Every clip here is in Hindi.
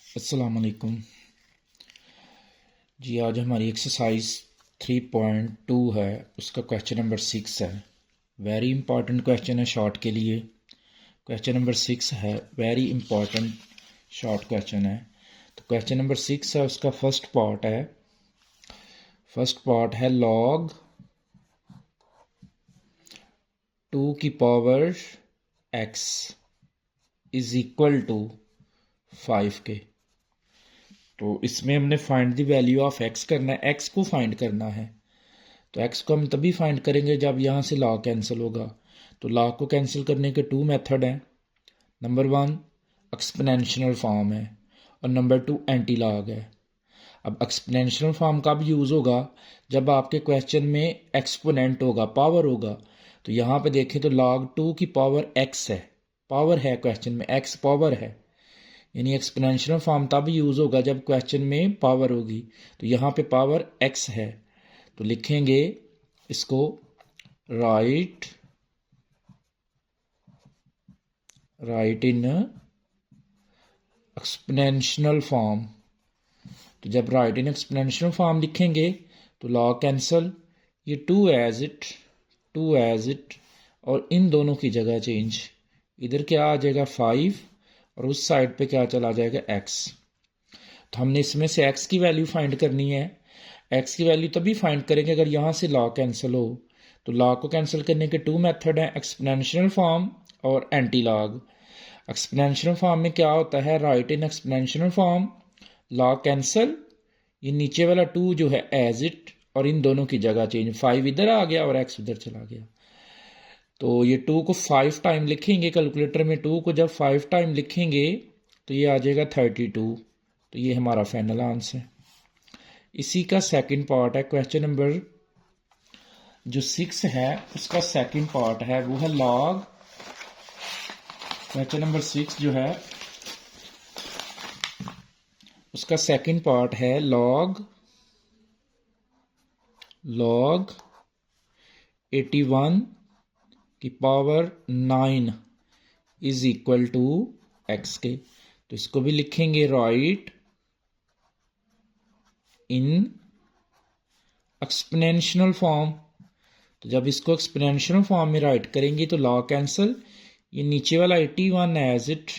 अस्सलाम वालेकुम जी। आज हमारी एक्सरसाइज 3.2 है, उसका क्वेश्चन नंबर 6 है। वेरी इंपॉर्टेंट क्वेश्चन है शॉर्ट के लिए। क्वेश्चन नंबर 6 है, वेरी इंपॉर्टेंट शॉर्ट क्वेश्चन है। तो क्वेश्चन नंबर 6 है, उसका फर्स्ट पार्ट है लॉग 2 की power x is equal to 5 के। तो इसमें हमने find the value of x करना है, x को फाइंड करना है। तो x को हम तभी फाइंड करेंगे जब यहाँ से लॉग कैंसिल होगा। तो लॉग को कैंसिल करने के 2 मेथड हैं। नंबर 1 एक्सपोनेंशियल फॉर्म है और नंबर 2 एंटी लॉग है। अब एक्सपोनेंशियल फॉर्म कब यूज़ होगा? जब आपके क्वेश्चन में एक्सपोनेंट होगा, पावर होगा। तो यहाँ पे देखें तो log 2 की पावर x है, पावर है क्वेश्चन में, x पावर है। यानी एक्सपोनेंशियल फॉर्म तब यूज़ होगा जब क्वेश्चन में पावर होगी। तो यहाँ पे पावर x है, तो लिखेंगे इसको राइट इन एक्सपोनेंशियल फॉर्म। तो जब राइट इन एक्सपोनेंशियल फॉर्म लिखेंगे तो लॉग कैंसल, ये टू एज इट और इन दोनों की जगह चेंज। इधर क्या आ जाएगा 5 और उस साइड पे क्या चला जाएगा x। तो हमने इसमें से x की वैल्यू फाइंड करनी है। x की वैल्यू तभी फाइंड करेंगे अगर यहाँ से लॉग कैंसिल हो। तो लॉग को कैंसिल करने के 2 मेथड हैं, एक्सपोनेंशियल फॉर्म और एंटी लॉग। एक्सपोनेंशियल फॉर्म में क्या होता है, right in exponential form, log cancel, ये नीचे वाला 2 जो है एज इट और इन दोनों की जगह चेंज। 5 इधर आ गया और x उधर चला गया। तो ये 2 को 5 टाइम लिखेंगे कैलकुलेटर में, 2 को जब 5 टाइम लिखेंगे तो ये आ जाएगा 32। तो ये हमारा फाइनल आंसर है। इसी का सेकंड पार्ट है, क्वेश्चन नंबर जो 6 है उसका सेकंड पार्ट है, वो है लॉग। क्वेश्चन नंबर 6 जो है उसका सेकंड पार्ट है लॉग 81 की power 9 is equal to x के। तो इसको भी लिखेंगे राइट इन एक्सपोनेंशियल फॉर्म। तो जब इसको एक्सपोनेंशियल फॉर्म में राइट करेंगे तो लॉग कैंसल, ये नीचे वाला 81 एज इट,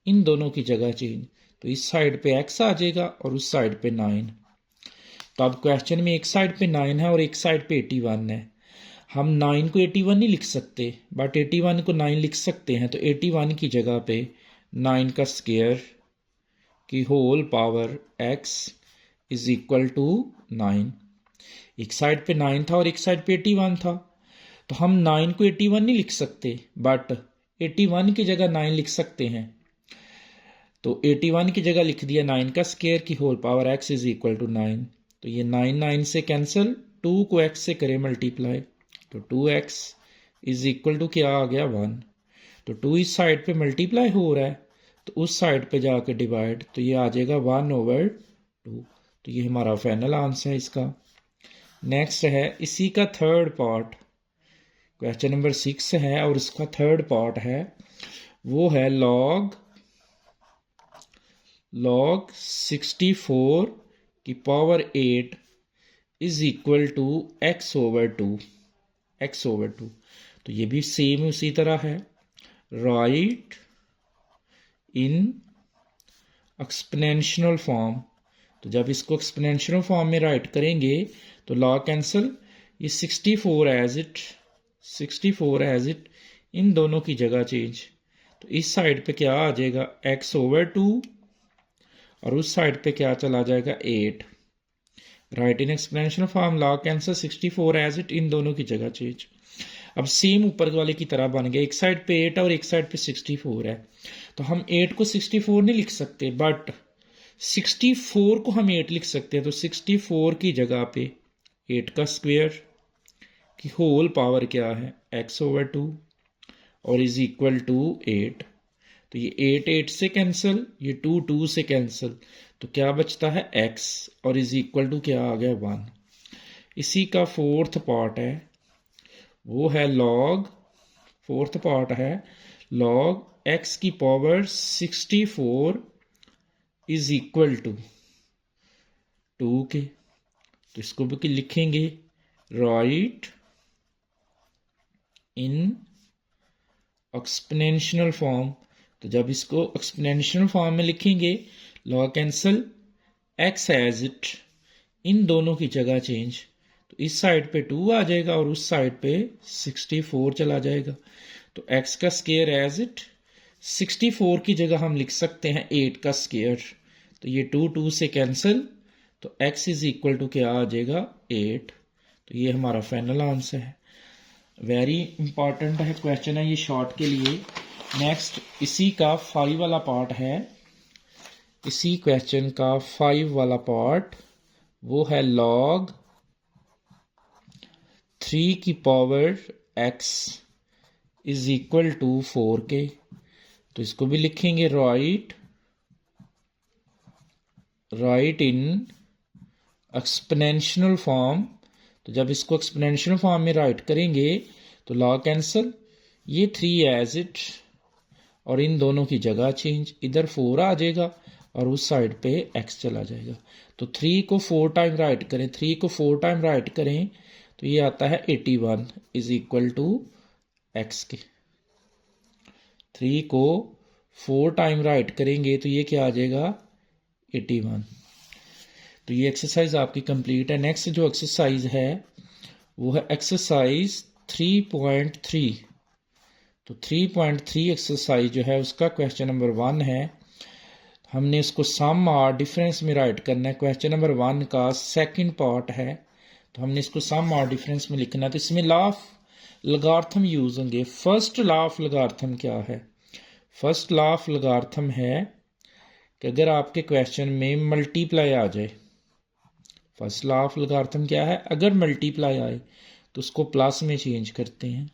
इन दोनों की जगह चेंज। तो इस साइड पे x आ जाएगा और उस साइड पे 9। तो अब क्वेश्चन में एक साइड पे 9 है और एक साइड पे 81 है। हम 9 को 81 नहीं लिख सकते, बट 81 को 9 लिख सकते हैं। तो 81 की जगह पे 9 का स्क्वायर की whole power x is equal to 9। एक साइड पे 9 था और एक साइड पे 81 था। तो हम 9 को 81 नहीं लिख सकते, बट 81 की जगह 9 लिख सकते हैं। तो 81 की जगह लिख दिया 9 का स्क्वायर की whole power x is equal to 9। तो ये 9 से कैंसिल, 2 को x से करें मल्टीप्लाई, तो 2x इज इक्वल टू क्या आ गया 1। तो 2 इस साइड पे मल्टीप्लाई हो रहा है तो उस साइड पे जाके डिवाइड, तो ये आ जाएगा 1/2। तो ये हमारा फाइनल आंसर है इसका। नेक्स्ट है इसी का थर्ड पार्ट, क्वेश्चन नंबर 6 है और इसका थर्ड पार्ट है, वो है लॉग 64 की power 8 is equal to x/2। तो ये भी सेम उसी तरह है, राइट इन एक्सपोनेंशियल फॉर्म। तो जब इसको एक्सपोनेंशियल फॉर्म में राइट करेंगे तो लॉग कैंसल, ये 64 एज इट, इन दोनों की जगह चेंज। तो इस साइड पे क्या आ जाएगा x/2 और उस साइड पे क्या चला जाएगा 8। Right in exponential form, log cancel, 64 as it, इन दोनों की जगह चेंज। अब सेम ऊपर वाले की तरह बन गया, एक साइड पे 8 और एक साइड पे 64 है। तो हम 8 को 64 नहीं लिख सकते, बट 64 को हम 8 लिख सकते हैं। तो 64 की जगह पे 8 का स्क्वायर की होल पावर क्या है x/2 और इज इक्वल टू 8। तो ये 8 से कैंसिल, ये 2 से कैंसिल, तो क्या बचता है x और इज इक्वल टू क्या आ गया 1। इसी का फोर्थ पार्ट है, वो है लॉग x की पावर 64 इज इक्वल टू 2 के। तो इसको भी लिखेंगे राइट इन एक्सपोनेंशियल फॉर्म। तो जब इसको एक्सपोनेंशियल फॉर्म में लिखेंगे, log cancel, x as it, इन दोनों की जगह चेंज। तो इस साइड पे 2 आ जाएगा और उस साइड पे 64 चला जाएगा। तो x का स्क्वायर एज इट, 64 की जगह हम लिख सकते हैं 8 का स्क्वायर। तो ये 2 से कैंसिल, तो x इज इक्वल टू क्या आ जाएगा 8। तो ये हमारा फाइनल आंसर है। वेरी इंपॉर्टेंट है क्वेश्चन है ये शॉर्ट के लिए। नेक्स्ट इसी का 5 वाला पार्ट है। इसी क्वेश्चन का 5 वाला पार्ट वो है log 3 की power x is equal to 4 के। तो इसको भी लिखेंगे राइट इन एक्सपोनेंशियल फॉर्म। तो जब इसको एक्सपोनेंशियल फॉर्म में राइट करेंगे तो लॉग कैंसल, ये 3 एज इट और इन दोनों की जगह चेंज। इधर 4 आ जाएगा और उस साइड पे x चला जाएगा। तो 3 को 4 टाइम राइट करें, 3 को 4 टाइम राइट करें तो ये आता है 81 इज इक्वल टू x के। 3 को 4 टाइम राइट करेंगे तो ये क्या आ जाएगा 81। तो ये एक्सरसाइज आपकी कंप्लीट है। नेक्स्ट जो एक्सरसाइज है वो है एक्सरसाइज 3.3। तो 3.3 एक्सरसाइज जो है उसका क्वेश्चन नंबर 1 है। हमने इसको सम और डिफरेंस में राइट करना है। क्वेश्चन नंबर 1 का सेकंड पार्ट है, तो हमने इसको सम और डिफरेंस में लिखना है। तो इसमें लॉ ऑफ लॉगरिथम यूज होंगे। फर्स्ट लॉ ऑफ लॉगरिथम क्या है? फर्स्ट लॉ ऑफ लॉगरिथम है कि अगर आपके क्वेश्चन में मल्टीप्लाई आ जाए, फर्स्ट लॉ ऑफ लॉगरिथम क्या है? अगर मल्टीप्लाई आए तो उसको प्लस में चेंज करते हैं।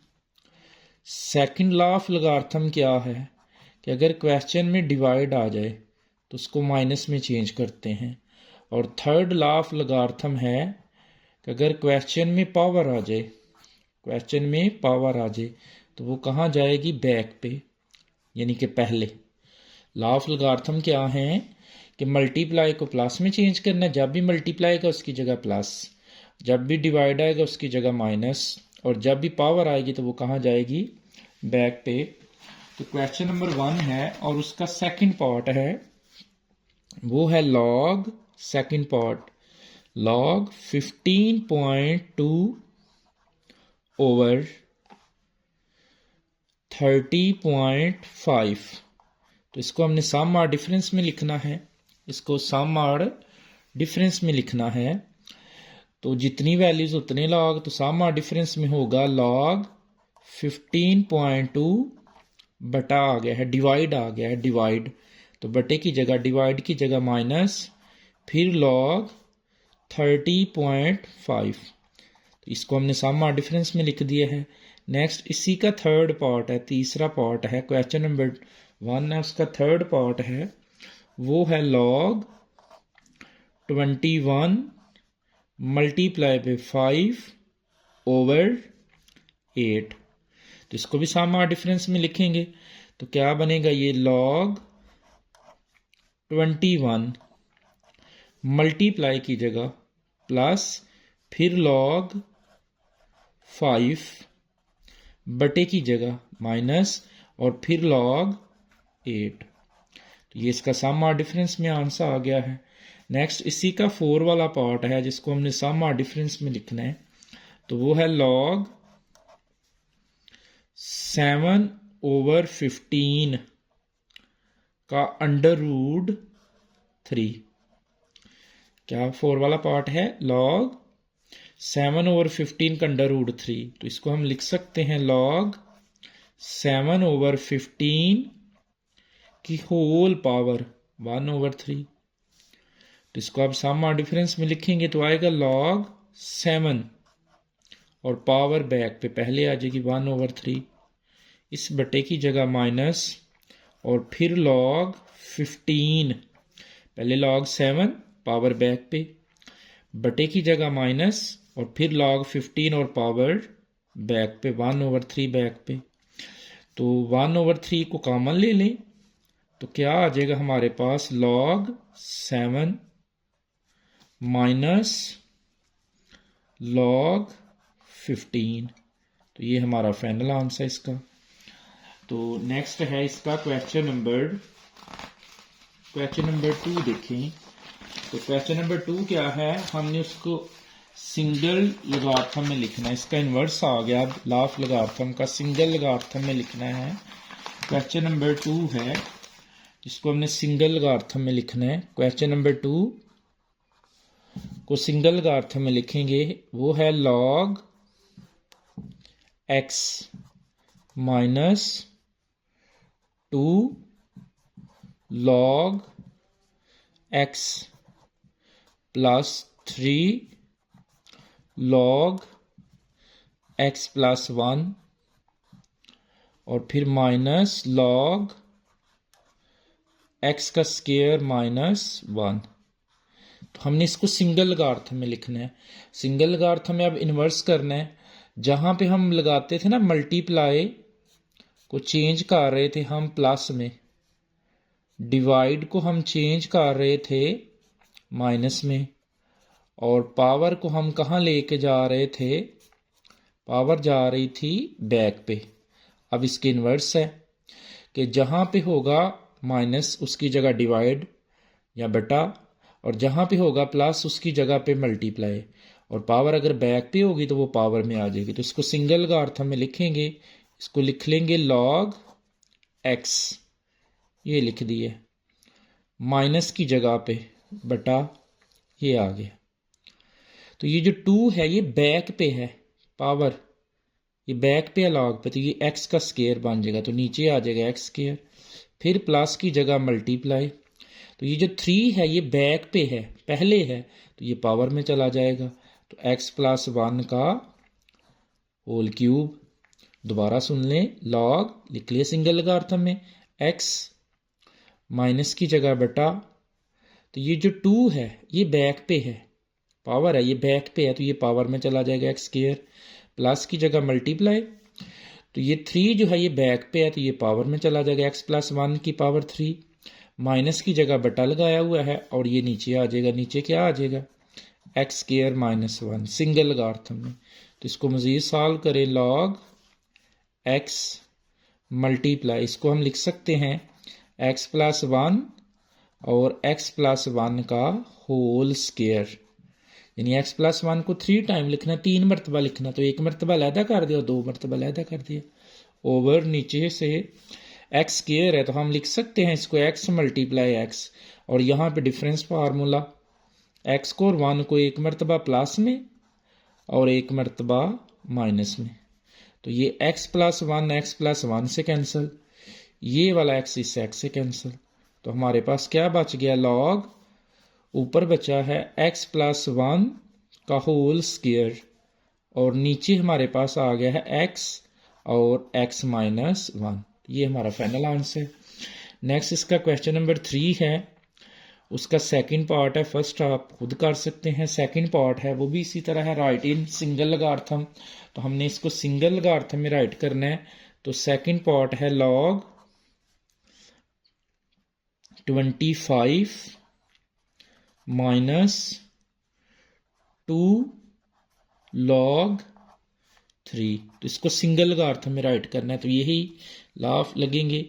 सेकंड लॉ ऑफ लॉगरिथम क्या है कि अगर क्वेश्चन में डिवाइड आ जाए तो उसको माइनस में चेंज करते हैं। और थर्ड लॉ ऑफ लॉगरिथम है कि अगर क्वेश्चन में पावर आ जाए, क्वेश्चन में पावर आ जाए तो वो कहाँ जाएगी? बैक पे, यानी कि पहले। लॉ ऑफ लॉगरिथम क्या है कि मल्टीप्लाई को प्लस में चेंज करना है। जब भी मल्टीप्लाई आएगा उसकी जगह प्लस, जब भी डिवाइड आएगा उसकी जगह माइनस, और जब भी पावर आएगी तो वो कहाँ जाएगी? बैक पे। तो क्वेश्चन नंबर 1 है और उसका सेकंड पार्ट है वो है log, second part log 15.2 over 30.5। तो इसको हमने सम और डिफरेंस में लिखना है। इसको सम और डिफरेंस में लिखना है। तो जितनी वैल्यूज उतने लॉग, तो सम और डिफरेंस में होगा लॉग 15.2 बटा आ गया है, डिवाइड आ गया है, डिवाइड। तो बटे की जगह डिवाइड की जगह माइनस, फिर लॉग 30.5। तो इसको हमने सम और डिफरेंस में लिख दिया है। नेक्स्ट इसी का थर्ड पार्ट है, तीसरा पार्ट है। क्वेश्चन नंबर 1 है उसका थर्ड पार्ट है वो है लॉग 21 मल्टीप्लाई पे 5 ओवर 8। तो इसको भी सम और डिफरेंस में लिखेंगे। तो क्या बनेगा? ये लॉग 21 मल्टीप्लाई की जगह प्लस, फिर लॉग 5 बटे की जगह माइनस, और फिर लॉग 8। तो ये इसका सम और डिफरेंस में आंसर आ गया है। नेक्स्ट इसी का 4 वाला पार्ट है जिसको हमने सम और डिफरेंस में लिखना है। तो वो है लॉग 7 ओवर 15 का अंडर रूट 3। क्या 4 वाला पार्ट है? लॉग 7 ओवर 15 का अंडर रूट 3। तो इसको हम लिख सकते हैं लॉग 7 ओवर 15 की होल पावर 1 ओवर 3। तो इसको आप सम और डिफरेंस में लिखेंगे तो आएगा लॉग 7 और पावर बैक पे पहले आ जाएगी 1 ओवर 3, इस बटे की जगह माइनस, और फिर लॉग 15, पहले लॉग 7 पावर बैक पे, बटे की जगह माइनस, और फिर लॉग 15 और पावर बैक पे 1 ओवर 3 बैक पे। तो 1 ओवर 3 को कॉमन ले लें तो क्या आ जाएगा हमारे पास log 7 माइनस log 15। तो ये हमारा फाइनल आंसर है इसका। तो नेक्स्ट है इसका क्वेश्चन नंबर 2 देखें। तो क्वेश्चन नंबर 2 क्या है, हमने उसको सिंगल लॉगरिथम में लिखना है। इसका इन्वर्स आ गया, अब लाफ लॉगरिथम का सिंगल लॉगरिथम में लिखना है। क्वेश्चन नंबर 2 है जिसको हमने सिंगल लॉगरिथम में लिखना है। क्वेश्चन नंबर 2 को सिंगल लॉगरिथम में लिखेंगे, वो है log x minus 2 log x plus 3 log x plus 1 और फिर माइनस log x का स्क्वायर माइनस 1। तो हमने इसको सिंगल लॉगरिथम में लिखना है। सिंगल लॉगरिथम में अब इन्वर्स करना है। जहाँ पे हम लगाते थे ना मल्टीप्लाई को चेंज कर रहे थे हम प्लस में, डिवाइड को हम चेंज कर रहे थे माइनस में, और पावर को हम कहाँ लेके जा रहे थे, पावर जा रही थी बैक पे। अब इसके इन्वर्स है कि जहाँ पे होगा माइनस उसकी जगह डिवाइड या बटा, और जहाँ पे होगा प्लस उसकी जगह पे मल्टीप्लाई, और पावर अगर बैक पे होगी तो वो पावर में आ जाएगी। तो इसको सिंगल लॉगरिथम में लिखेंगे, इसको लिख लेंगे log x, ये लिख दिए, माइनस की जगह पे बटा, ये आ गया। तो ये जो 2 है ये बैक पे है, पावर ये बैक पे है log पे, तो ये x का स्क्वायर बन जाएगा, तो नीचे आ जाएगा x स्क्वायर, फिर प्लस की जगह मल्टीप्लाई। तो ये जो 3 है ये बैक पे है, पहले है, तो ये पावर में चला जाएगा। तो x प्लस 1 का होल क्यूब, दोबारा सुन लें, log लिख लिया सिंगल लॉगरिथम में, x माइनस की जगह बटा। तो ये जो 2 है ये बैक पे है, पावर है, ये बैक पे है, तो ये पावर में चला जाएगा x स्क्वायर, प्लस की जगह मल्टीप्लाई। तो ये 3 जो है ये बैक पे है, तो ये पावर में चला जाएगा, x प्लस 1 की पावर 3, माइनस की जगह बटा लगाया हुआ है, और ये नीचे आ जाएगा। नीचे क्या आ जाएगा, x square minus 1 single logarithm में। तो इसको मजीद सॉल्व करें, log x मल्टीप्लाई, इसको हम लिख सकते हैं x प्लस 1 और x प्लस 1 का होल स्क्वायर, यानी x प्लस 1 को 3 टाइम लिखना, 3 मरतबा लिखना, तो 1 मरतबा अलहदा कर दिया और 2 मरतबा अलहदा कर दिया। ओवर नीचे से x स्क्वायर है तो हम लिख सकते हैं इसको x मल्टीप्लाई x, और यहाँ पे डिफरेंस फार्मूला, x को और 1 को 1 मरतबा प्लस में और 1 मरतबा माइनस में। तो ये x प्लस 1 से कैंसिल, ये वाला x इस x से कैंसिल। तो हमारे पास क्या बच गया, log ऊपर बचा है x प्लस 1 का होल स्क्वायर, और नीचे हमारे पास आ गया है x और x माइनस 1। ये हमारा फाइनल आंसर है। नेक्स्ट इसका क्वेश्चन नंबर 3 है, उसका सेकंड पार्ट है, फर्स्ट आप खुद कर सकते हैं, सेकंड पार्ट है वो भी इसी तरह है, राइट इन सिंगल लॉगरिथम। तो हमने इसको सिंगल लॉगरिथम में राइट करना है। तो सेकंड पार्ट है log 25 माइनस 2 log 3। तो इसको सिंगल लॉगरिथम में राइट करना है। तो यही लाफ लगेंगे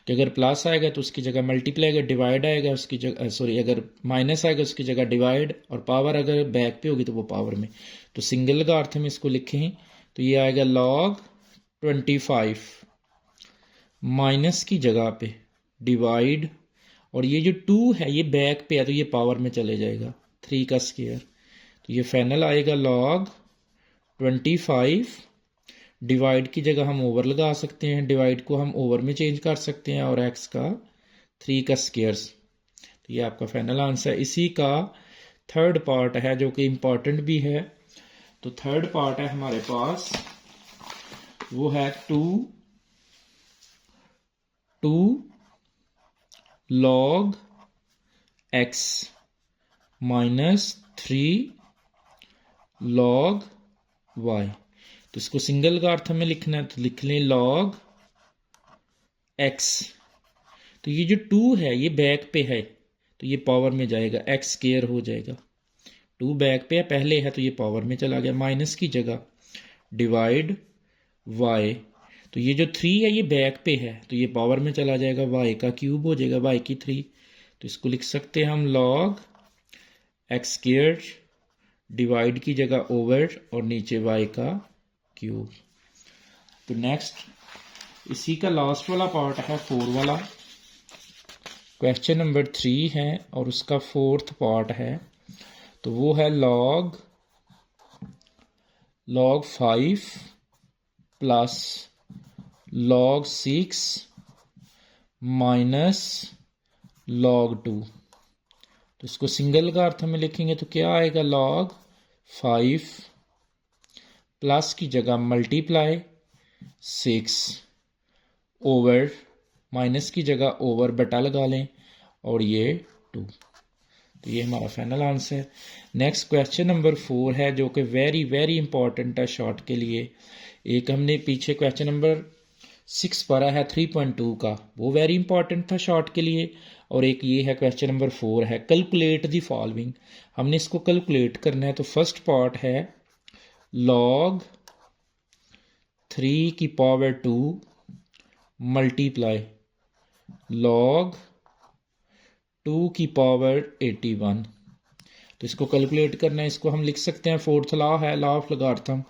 कि अगर प्लस आएगा तो उसकी जगह मल्टीप्लाई, अगर डिवाइड आएगा उसकी जगह अगर माइनस आएगा उसकी जगह डिवाइड, और पावर अगर बैक पे होगी तो वो पावर में। तो सिंगल लॉगरिथम में इसको लिखें तो ये आएगा log 25 माइनस की जगह पे डिवाइड, और ये जो 2 है ये बैक पे है तो ये पावर में चले जाएगा, 3 का स्क्वायर। तो ये फाइनल आएगा log 25, डिवाइड की जगह हम ओवर लगा सकते हैं, डिवाइड को हम ओवर में चेंज कर सकते हैं, और x का 3 का स्क्वायर। तो ये आपका फाइनल आंसर है। इसी का थर्ड पार्ट है जो कि इम्पॉर्टेंट भी है। तो थर्ड पार्ट है हमारे पास, वो है 2 log x minus 3 log y। तो इसको सिंगल लॉगरिथम में लिखना है, तो लिख लें log x। तो ये जो 2 है ये बैक पे है तो ये पावर में जाएगा, एक्स स्क्वायर हो जाएगा। 2 बैक पे है, पहले है तो ये पावर में चला गया, माइनस की जगह डिवाइड वाई। तो ये जो 3 है ये बैक पे है तो ये पावर में चला जाएगा, वाई का क्यूब हो जाएगा, वाई की 3। तो इसको लिख सकते हैं हम लॉग एक्स स्क्वायर डिवाइड की जगह ओवर और नीचे वाई का क्यूब। तो नेक्स्ट इसी का लास्ट वाला पार्ट है 4 वाला। क्वेश्चन नंबर 3 है और उसका 4th पार्ट है। तो वो है log 5 plus log 6 minus log 2। तो इसको सिंगल का अर्थ में लिखेंगे तो क्या आएगा, log 5 प्लस की जगह मल्टीप्लाई 6 ओवर, माइनस की जगह ओवर बटा लगा लें और ये 2। तो ये हमारा फाइनल आंसर है। नेक्स्ट क्वेश्चन नंबर 4 है जो कि वेरी वेरी इंपॉर्टेंट है शॉर्ट के लिए। एक हमने पीछे क्वेश्चन नंबर 6 पढ़ा है 3.2 का, वो वेरी इंपॉर्टेंट था शॉर्ट के लिए, और एक ये है क्वेश्चन नंबर 4 है कैलकुलेट द फॉलोइंग। हमने इसको कैलकुलेट करना है। तो फर्स्ट पार्ट है log 3 की पावर 2 मल्टीप्लाई log 2 की पावर 81। तो इसको कैलकुलेट करना है। इसको हम लिख सकते हैं, 4th लॉ है, लॉ ऑफ लॉगरिथम,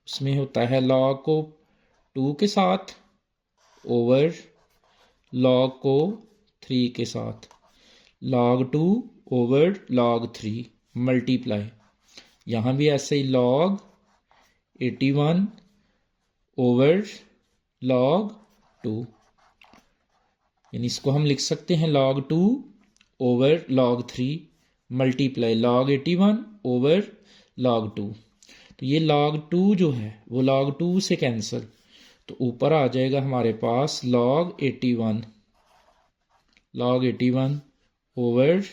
उसमें होता है log को 2 के साथ ओवर log को 3 के साथ, log 2 ओवर log 3 मल्टीप्लाई, यहाँ भी ऐसे ही log 81 ओवर log 2, यानी इसको हम लिख सकते हैं log 2 over log 3 multiply log 81 over log 2। तो ये log 2 जो है वो log 2 से कैंसिल, तो ऊपर आ जाएगा हमारे पास log 81 ओवर,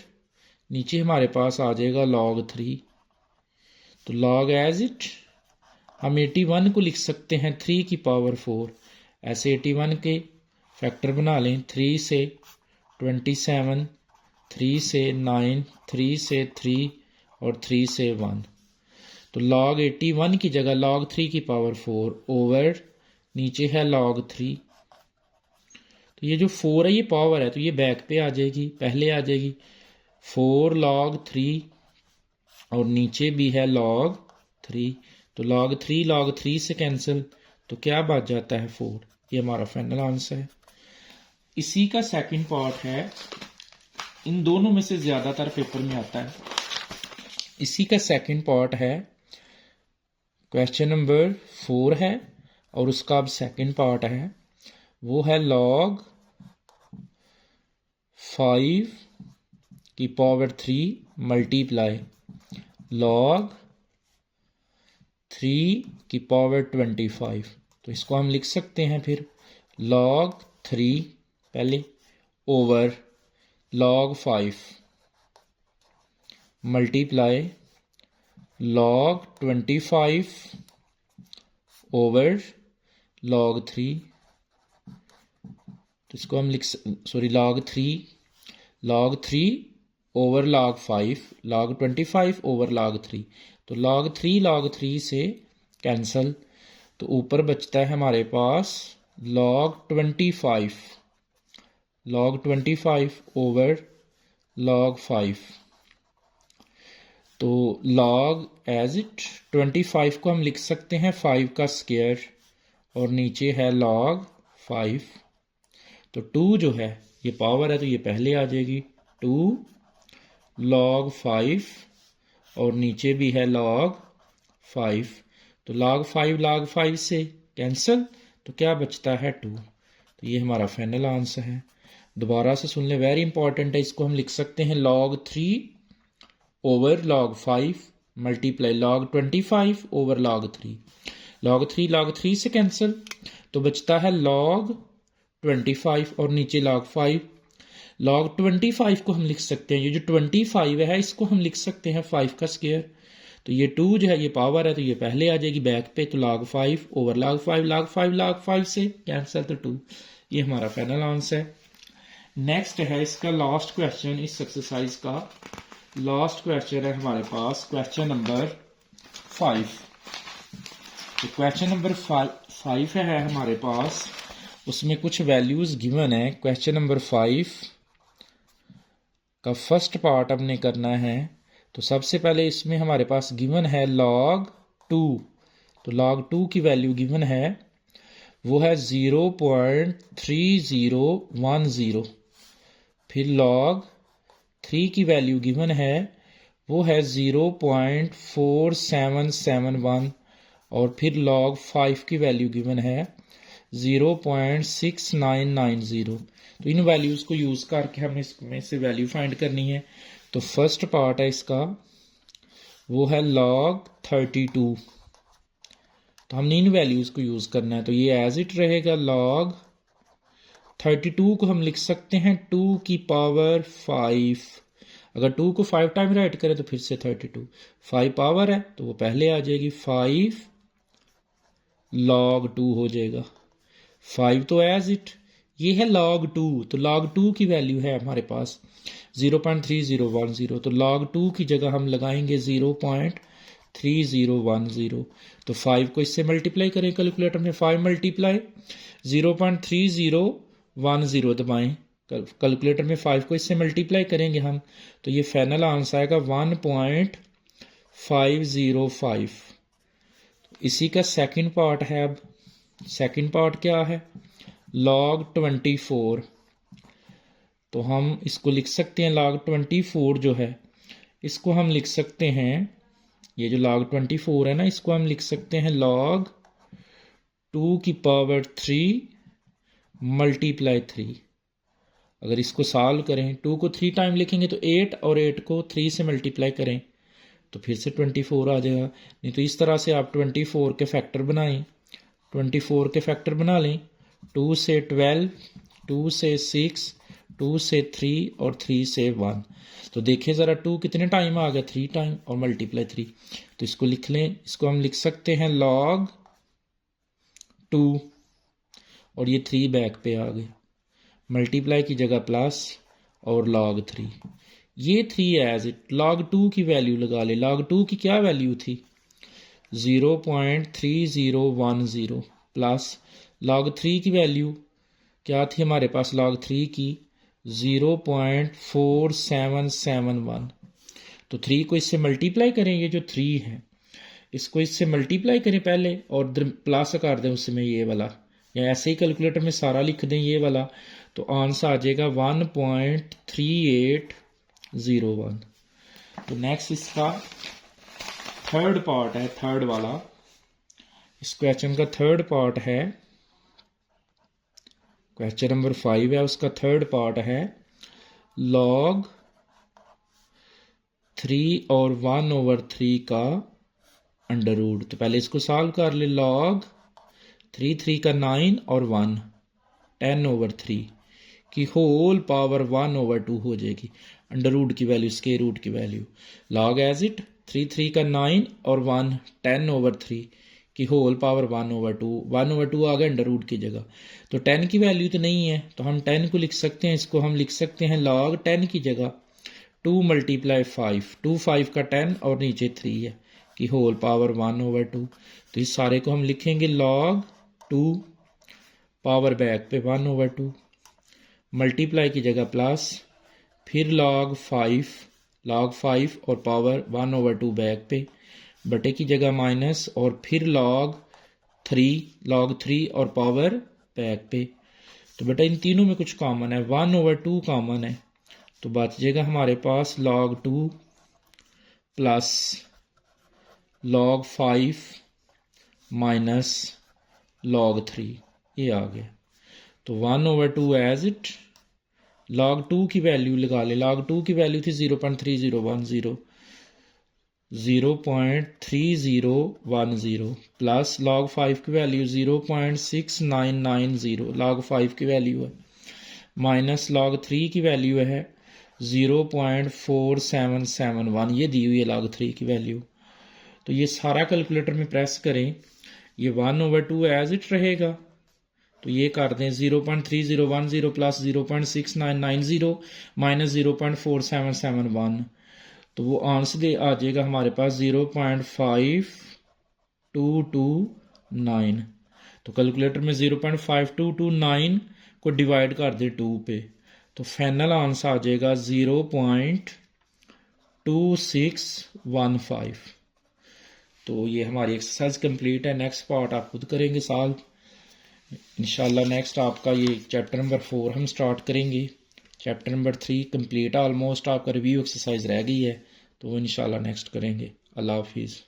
नीचे हमारे पास आ जाएगा log 3। तो log एज इट हम 81 को लिख सकते हैं 3 की पावर 4, ऐसे 81 के फैक्टर बना लें, 3 से 27, 3 से 9, 3 से 3 और 3 से 1। तो log 81 की जगह log 3 की पावर 4 ओवर, नीचे है log 3। तो ये जो 4 है ये पावर है तो ये बैक पे आ जाएगी, पहले आ जाएगी 4 log 3 और नीचे भी है log 3। तो log 3 से कैंसिल, तो क्या बच जाता है 4। ये हमारा फाइनल आंसर है। इसी का सेकंड पार्ट है, इन दोनों में से ज्यादातर पेपर में आता है। इसी का सेकंड पार्ट है, क्वेश्चन नंबर 4 है और उसका अब सेकंड पार्ट है, वो है log 5 की पावर 3 मल्टीप्लाई log 3 की पावर 25। तो इसको हम लिख सकते हैं फिर log 3 पहले over log 5 multiply log 25 over log 3। तो इसको हम log 3 over log 5, log 25 over log 3। तो log 3 से कैंसल, तो ऊपर बचता है हमारे पास log 25 ओवर log 5। तो log एज इट 25 को हम लिख सकते हैं 5 का स्क्वायर और नीचे है log 5। तो 2 जो है ये पावर है तो ये पहले आ जाएगी 2 log 5 और नीचे भी है log 5। तो log 5 से कैंसिल, तो क्या बचता है 2। तो ये हमारा फाइनल आंसर है। दोबारा से सुन ले, वेरी इंपॉर्टेंट है। इसको हम लिख सकते हैं log 3 over log 5 multiply log 25 over log 3। log 3 से कैंसिल, तो बचता है log 25 और नीचे log 5। log 25 को हम लिख सकते हैं, ये जो 25 है इसको हम लिख सकते हैं 5 का स्क्वायर। तो ये 2 जो है ये पावर है तो ये पहले आ जाएगी बैक पे, तो log 5 ओवर log 5 से कैंसिल, तो 2। ये हमारा फाइनल आंसर है। नेक्स्ट है इसका लास्ट क्वेश्चन, इस एक्सरसाइज का लास्ट क्वेश्चन है हमारे पास, क्वेश्चन नंबर 5। तो क्वेश्चन नंबर 5 है हमारे पास, उसमें कुछ वैल्यूज गिवन है। क्वेश्चन नंबर 5 का फर्स्ट पार्ट हमने करना है। तो सबसे पहले इसमें हमारे पास गिवन है log 2। तो log 2 की वैल्यू गिवन है, वो है 0.3010। फिर log 3 की वैल्यू गिवन है, वो है 0.4771। और फिर log 5 की वैल्यू गिवन है 0.6990। तो इन वैल्यूज़ को यूज़ करके हमें इसमें से वैल्यू फाइंड करनी है। तो फर्स्ट पार्ट है इसका, वो है log 32। तो हमने इन वैल्यूज़ को यूज़ करना है। तो ये एज इट रहेगा, log 32 को हम लिख सकते हैं 2 की पावर 5। अगर 2 को 5 टाइम राइट करें तो फिर से 32, 5 पावर है तो वो पहले आ जाएगी, 5 log 2 हो जाएगा। 5 तो एज इट, ये है log 2। तो log 2 की वैल्यू है हमारे पास 0.3010। तो log 2 की जगह हम लगाएंगे 0.3010। तो 5 को इससे मल्टीप्लाई करें कैलकुलेटर में, 5 मल्टीप्लाई 0.3010 दबाएं कैलकुलेटर में, 5 को इससे मल्टीप्लाई करेंगे हम, तो ये फाइनल आंसर आएगा 1.505। इसी का सेकंड पार्ट है। अब सेकंड पार्ट क्या है, log 24। तो हम इसको लिख सकते हैं, log 24 जो है इसको हम लिख सकते हैं, ये जो log 24 है ना, इसको हम लिख सकते हैं log 2 की पावर 3 मल्टीप्लाई 3। अगर इसको सॉल्व करें, 2 को 3 टाइम लिखेंगे तो 8, और 8 को 3 से मल्टीप्लाई करें तो फिर से 24 आ जाएगा। नहीं तो इस तरह से आप 24 के फैक्टर बनाएं, 24 के फैक्टर बना लें, 2 से 12, 2 से 6, 2 से 3 और 3 से 1। तो देखें ज़रा 2 कितने टाइम आ गया, 3 टाइम, और मल्टीप्लाई 3। तो इसको लिख लें, इसको हम लिख सकते हैं log 2, और ये 3 बैक पे आ गए, मल्टीप्लाई की जगह प्लस और log 3। ये 3 एज इट, log 2 की वैल्यू लगा ले। log 2 की क्या वैल्यू थी, 0.3010 प्लस log 3 की वैल्यू क्या थी हमारे पास, log 3 की 0.4771। तो 3 को इससे मल्टीप्लाई करें, ये जो 3 है इसको इससे मल्टीप्लाई करें पहले, और प्लस कर दें उसमें ये वाला, या ऐसे ही कैलकुलेटर में सारा लिख दें ये वाला, तो आंसर आ जाएगा 1.3801। तो नेक्स्ट इसका थर्ड पार्ट है, थर्ड वाला, इस क्वेश्चन का थर्ड पार्ट है, क्वेश्चन नंबर 5 है, उसका थर्ड पार्ट है log 3 और 1/3 का अंडर रूट। तो पहले इसको सॉल्व कर ले, log 3 का 9 और 1 10/3 की होल पावर 1/2 हो जाएगी। अंडर रूट की वैल्यू, स्क्वायर रूट की वैल्यू, log एज इट 3 का 9 और 1 10/3 की होल पावर 1/2। 1/2 आ गया अंडर रूट की जगह। तो 10 की वैल्यू तो नहीं है, तो हम 10 को लिख सकते हैं, इसको हम लिख सकते हैं log 10 की जगह 2 मल्टीप्लाई 5, 2 5 का 10 और नीचे 3 है की होल पावर 1/2। तो इस सारे को हम लिखेंगे log 2 पावर बैक पे 1/2, मल्टीप्लाई की जगह प्लस, फिर log 5 और पावर 1/2 बैक पे, बटे की जगह माइनस, और फिर log 3 और पावर बैक पे। तो बेटा इन तीनों में कुछ कॉमन है, 1/2 कॉमन है, तो बच जाएगा हमारे पास log 2 plus log 5 minus log 3, ये आ गया। तो 1/2 एज इट, log 2 की वैल्यू लगा ले, log 2 की वैल्यू थी 0.3010, 0.3010 प्लस log 5 की वैल्यू 0.6990, log 5 की वैल्यू है, माइनस log 3 की वैल्यू है 0.4771, ये दी हुई है log 3 की वैल्यू। तो ये सारा कैलकुलेटर में प्रेस करें, ये 1/2 एज इट रहेगा, तो ये कर दें 0.3010 प्लस 0.6990 माइनस 0.4771, तो वो आंसर आ जाएगा हमारे पास 0.5229। तो कैलकुलेटर में 0.5229 को डिवाइड कर दे 2 पे, तो फाइनल आंसर आ जाएगा 0.2615। तो ये हमारी एक्सरसाइज कंप्लीट है। नेक्स्ट पार्ट आप खुद करेंगे सॉल्व इंशाल्लाह। नेक्स्ट आपका ये चैप्टर नंबर 4 हम स्टार्ट करेंगे। चैप्टर नंबर 3 कंप्लीट ऑलमोस्ट, आपका रिव्यू एक्सरसाइज रह गई है, तो वो इंशाल्लाह नेक्स्ट करेंगे। अल्लाह हाफिज़।